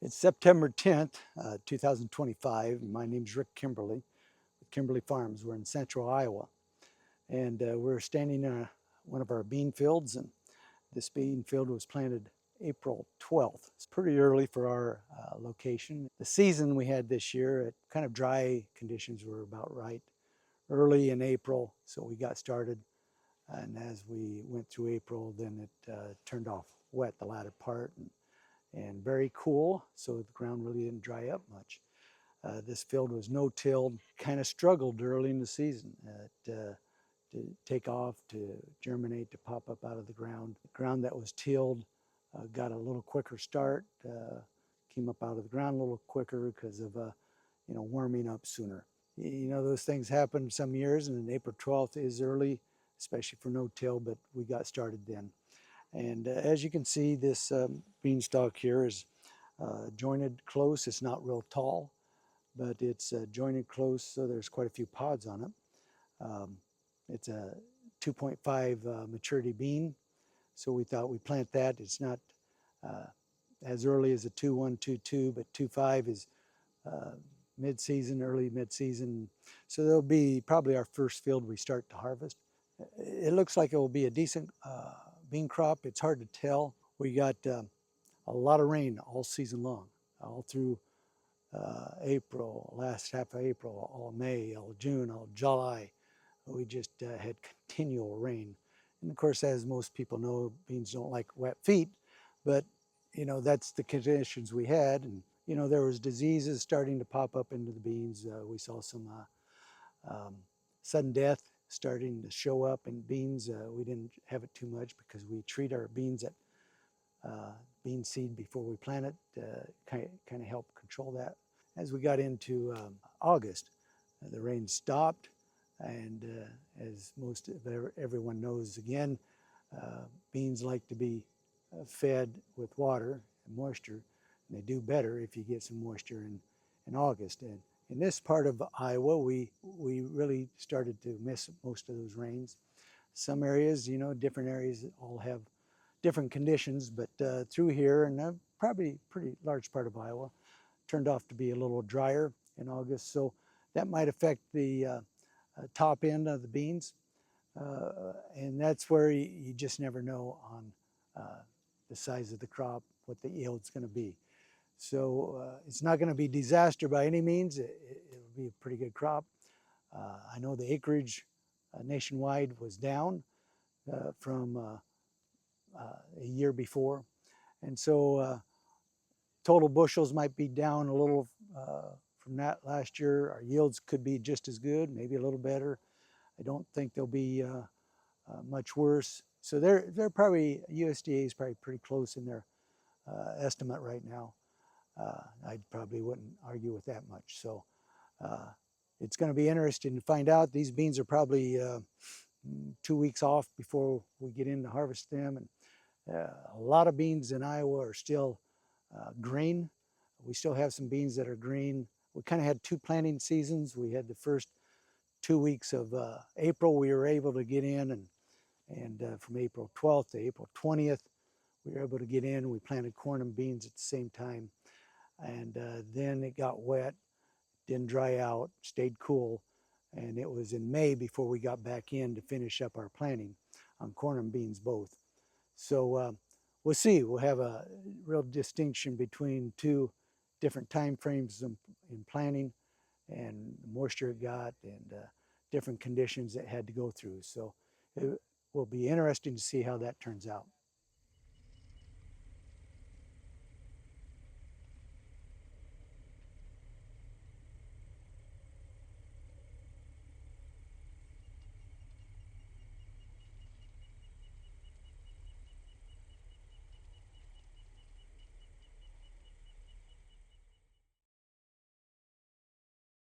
It's September 10th, 2025. My name's Rick Kimberly with Kimberly Farms. We're in central Iowa. And we're standing in one of our bean fields. And this bean field was planted April 12th. It's pretty early for our location. The season we had this year, kind of dry conditions were about right. Early in April, so we got started. And as we went through April, then it turned off wet the latter part. And very cool, so the ground really didn't dry up much. This field was no-tilled, kind of struggled early in the season to take off, to germinate, to pop up out of the ground. The ground that was tilled got a little quicker start, came up out of the ground a little quicker because of warming up sooner. Those things happen some years, and April 12th is early, especially for no-till, but we got started then. And as you can see, this beanstalk here is jointed close. It's not real tall, but it's jointed close, so there's quite a few pods on it. It's a 2.5 maturity bean, so we thought we'd plant that. It's not as early as a 2.1, 2.2, but 2.5 is mid-season, early mid-season. So that'll be probably our first field we start to harvest. It looks like it will be a decent bean crop. It's hard to tell. We got a lot of rain all season long, all through April, last half of April, all May, all June, all July. We just had continual rain. And of course, as most people know, beans don't like wet feet, but that's the conditions we had. And there was diseases starting to pop up into the beans. We saw some sudden death starting to show up in beans. We didn't have it too much because we treat our beans at bean seed before we plant it, kind of help control that. As we got into August, the rain stopped, and as most of everyone knows, again, beans like to be fed with water and moisture, and they do better if you get some moisture in August. And in this part of Iowa, we really started to miss most of those rains. Some areas, different areas all have different conditions, but through here, and probably pretty large part of Iowa, turned off to be a little drier in August. So that might affect the top end of the beans. And that's where you just never know on the size of the crop, what the yield's going to be. So it's not going to be disaster by any means. It'll be a pretty good crop. I know the acreage nationwide was down from a year before. And so total bushels might be down a little from that last year. Our yields could be just as good, maybe a little better. I don't think they'll be much worse. So they're probably, USDA is probably pretty close in their estimate right now. I probably wouldn't argue with that much. So it's going to be interesting to find out. These beans are probably 2 weeks off before we get in to harvest them. And a lot of beans in Iowa are still green. We still have some beans that are green. We kind of had two planting seasons. We had the first 2 weeks of April we were able to get in, and from April 12th to April 20th, we were able to get in. We planted corn and beans at the same time. And then it got wet, didn't dry out, stayed cool. And it was in May before we got back in to finish up our planting on corn and beans both. So we'll see. We'll have a real distinction between two different time frames in planting, and the moisture it got, and different conditions it had to go through. So it will be interesting to see how that turns out.